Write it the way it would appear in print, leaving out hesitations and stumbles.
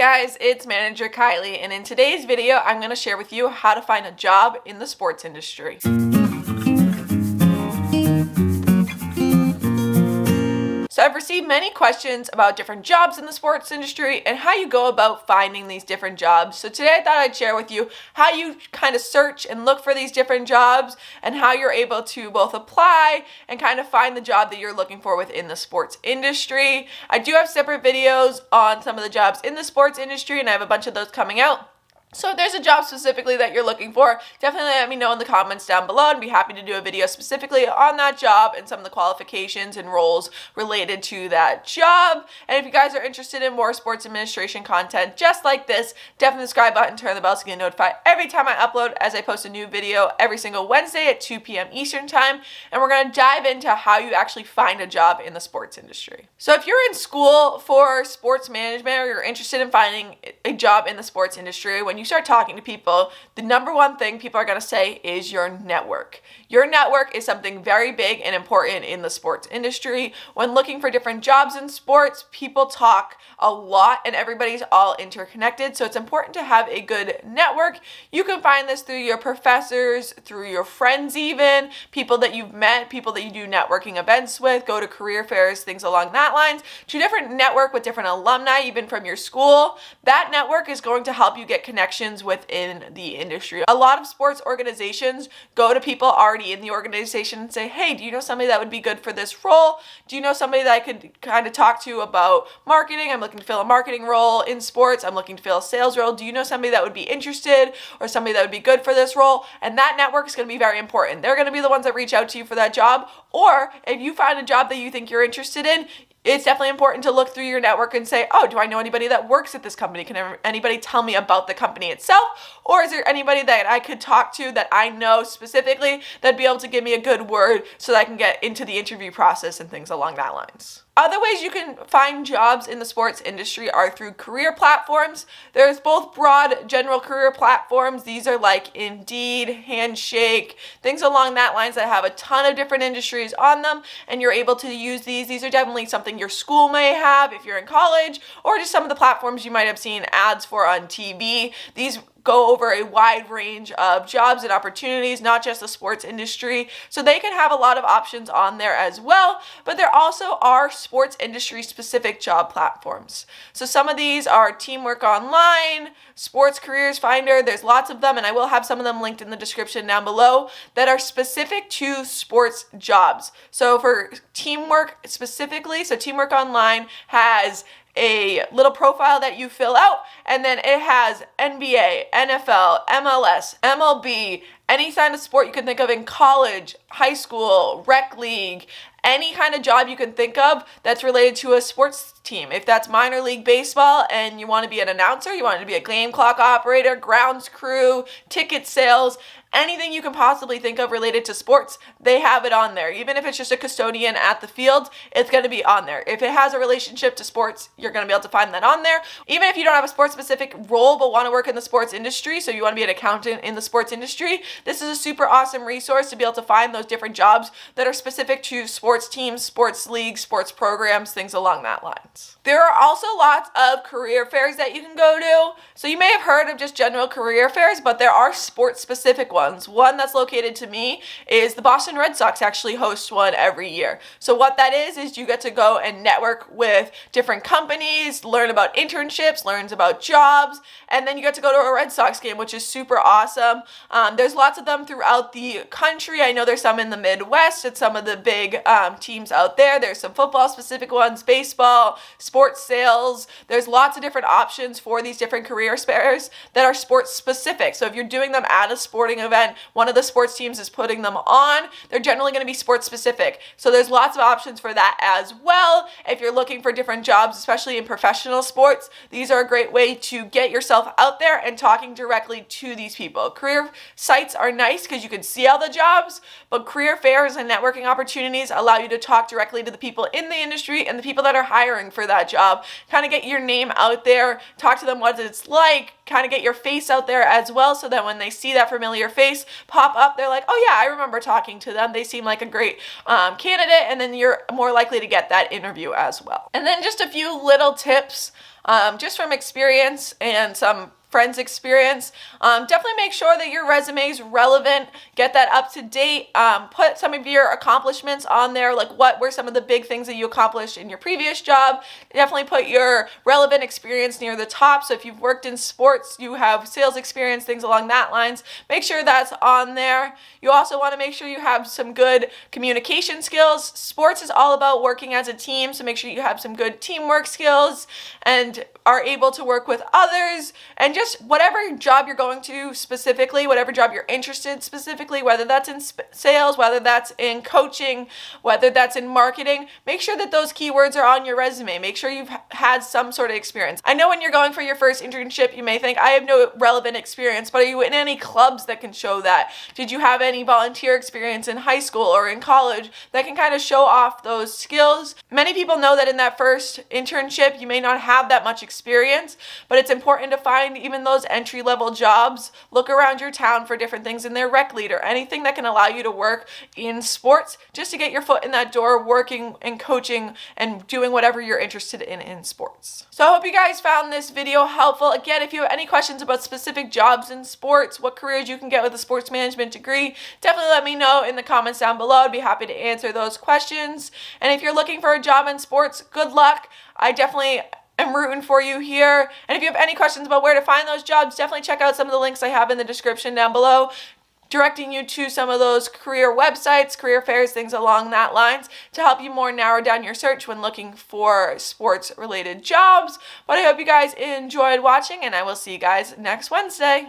guys, it's Manager Kylie, and in today's video, I'm going to share with you how to find a job in the sports industry. So I've received many questions about different jobs in the sports industry and how you go about finding these different jobs. So today I thought I'd share with you how you kind of search and look for these different jobs and how you're able to both apply and kind of find the job that you're looking for within the sports industry. I do have separate videos on some of the jobs in the sports industry, and I have a bunch of those coming out. So if there's a job specifically that you're looking for, definitely let me know in the comments down below. I'd be happy to do a video specifically on that job and some of the qualifications and roles related to that job. And if you guys are interested in more sports administration content just like this, definitely subscribe button, turn the bell so you get notified every time I upload, as I post a new video every single Wednesday at 2 p.m. Eastern time. And we're going to dive into how you actually find a job in the sports industry. So if you're in school for sports management or you're interested in finding a job in the sports industry, when you start talking to people, the number one thing people are going to say is your network. Your network is something very big and important in the sports industry. When looking for different jobs in sports, people talk a lot and everybody's all interconnected. So it's important to have a good network. You can find this through your professors, through your friends even, people that you've met, people that you do networking events with, go to career fairs, things along that lines. To different network with different alumni, even from your school. That network is going to help you get connections within the industry. A lot of sports organizations go to people already in the organization and say, hey, do you know somebody that would be good for this role? Do you know somebody that I could kind of talk to about marketing? I'm looking to fill a marketing role in sports. I'm looking to fill a sales role. Do you know somebody that would be interested or somebody that would be good for this role? And that network is going to be very important. They're going to be the ones that reach out to you for that job. Or if you find a job that you think you're interested in, it's definitely important to look through your network and say, oh, do I know anybody that works at this company? Can anybody tell me about the company itself? Or is there anybody that I could talk to that I know specifically that'd be able to give me a good word so that I can get into the interview process and things along that lines? Other ways you can find jobs in the sports industry are through career platforms. There's both broad general career platforms. These are like Indeed, Handshake, things along that lines that have a ton of different industries on them, and you're able to use these. These are definitely something your school may have if you're in college, or just some of the platforms you might have seen ads for on TV. These go over a wide range of jobs and opportunities, not just the sports industry. So they can have a lot of options on there as well, but there also are sports industry specific job platforms. So some of these are Teamwork Online, Sports Careers Finder. There's lots of them, and I will have some of them linked in the description down below that are specific to sports jobs. So for Teamwork specifically, so Teamwork Online has a little profile that you fill out, and then it has NBA, NFL, MLS, MLB, any kind of sport you can think of in college, high school, rec league, any kind of job you can think of that's related to a sports team. If that's minor league baseball and you want to be an announcer, you want to be a game clock operator, grounds crew, ticket sales, anything you can possibly think of related to sports, they have it on there. Even if it's just a custodian at the field, it's going to be on there. If it has a relationship to sports, you're going to be able to find that on there. Even if you don't have a sports specific role but want to work in the sports industry, so you want to be an accountant in the sports industry, this is a super awesome resource to be able to find those different jobs that are specific to sports teams, sports leagues, sports programs, things along that lines. There are also lots of career fairs that you can go to. So you may have heard of just general career fairs, but there are sports specific ones. One that's located to me is the Boston Red Sox actually host one every year. So what that is you get to go and network with different companies, learn about internships, learn about jobs, and then you get to go to a Red Sox game, which is super awesome. There's lots of them throughout the country. I know there's some in the Midwest at some of the big teams out there. There's some football specific ones, baseball, sports sales. There's lots of different options for these different career fairs that are sports specific. So if you're doing them at a sporting event, one of the sports teams is putting them on, they're generally going to be sports specific. So there's lots of options for that as well. If you're looking for different jobs, especially in professional sports, these are a great way to get yourself out there and talking directly to these people. Career sites websites are nice because you can see all the jobs, but career fairs and networking opportunities allow you to talk directly to the people in the industry and the people that are hiring for that job. Kind of get your name out there, talk to them what it's like, kind of get your face out there as well, so that when they see that familiar face pop up, they're like, oh yeah, I remember talking to them. They seem like a great candidate, and then you're more likely to get that interview as well. And then just a few little tips just from experience and some friends' experience. Definitely make sure that your resume is relevant, get that up to date, put some of your accomplishments on there, like what were some of the big things that you accomplished in your previous job. Definitely put your relevant experience near the top. So if you've worked in sports, you have sales experience, things along that lines, make sure that's on there. You also want to make sure you have some good communication skills. Sports is all about working as a team, so make sure you have some good teamwork skills and are able to work with others, and just whatever job you're going to specifically, whatever job you're interested specifically, whether that's in sales, whether that's in coaching, whether that's in marketing, make sure that those keywords are on your resume. Make sure you've had some sort of experience. I know when you're going for your first internship, you may think, I have no relevant experience, but are you in any clubs that can show that? Did you have any volunteer experience in high school or in college that can kind of show off those skills? Many people know that in that first internship, you may not have that much experience, but it's important to find even those entry-level jobs. Look around your town for different things in their rec leader, anything that can allow you to work in sports, just to get your foot in that door, working and coaching and doing whatever you're interested in sports. So I hope you guys found this video helpful. Again, if you have any questions about specific jobs in sports, what careers you can get with a sports management degree, definitely let me know in the comments down below. I'd be happy to answer those questions. And if you're looking for a job in sports, good luck. I definitely am rooting for you here. And if you have any questions about where to find those jobs, definitely check out some of the links I have in the description down below, directing you to some of those career websites, career fairs, things along that lines, to help you more narrow down your search when looking for sports related jobs. But I hope you guys enjoyed watching, and I will see you guys next Wednesday.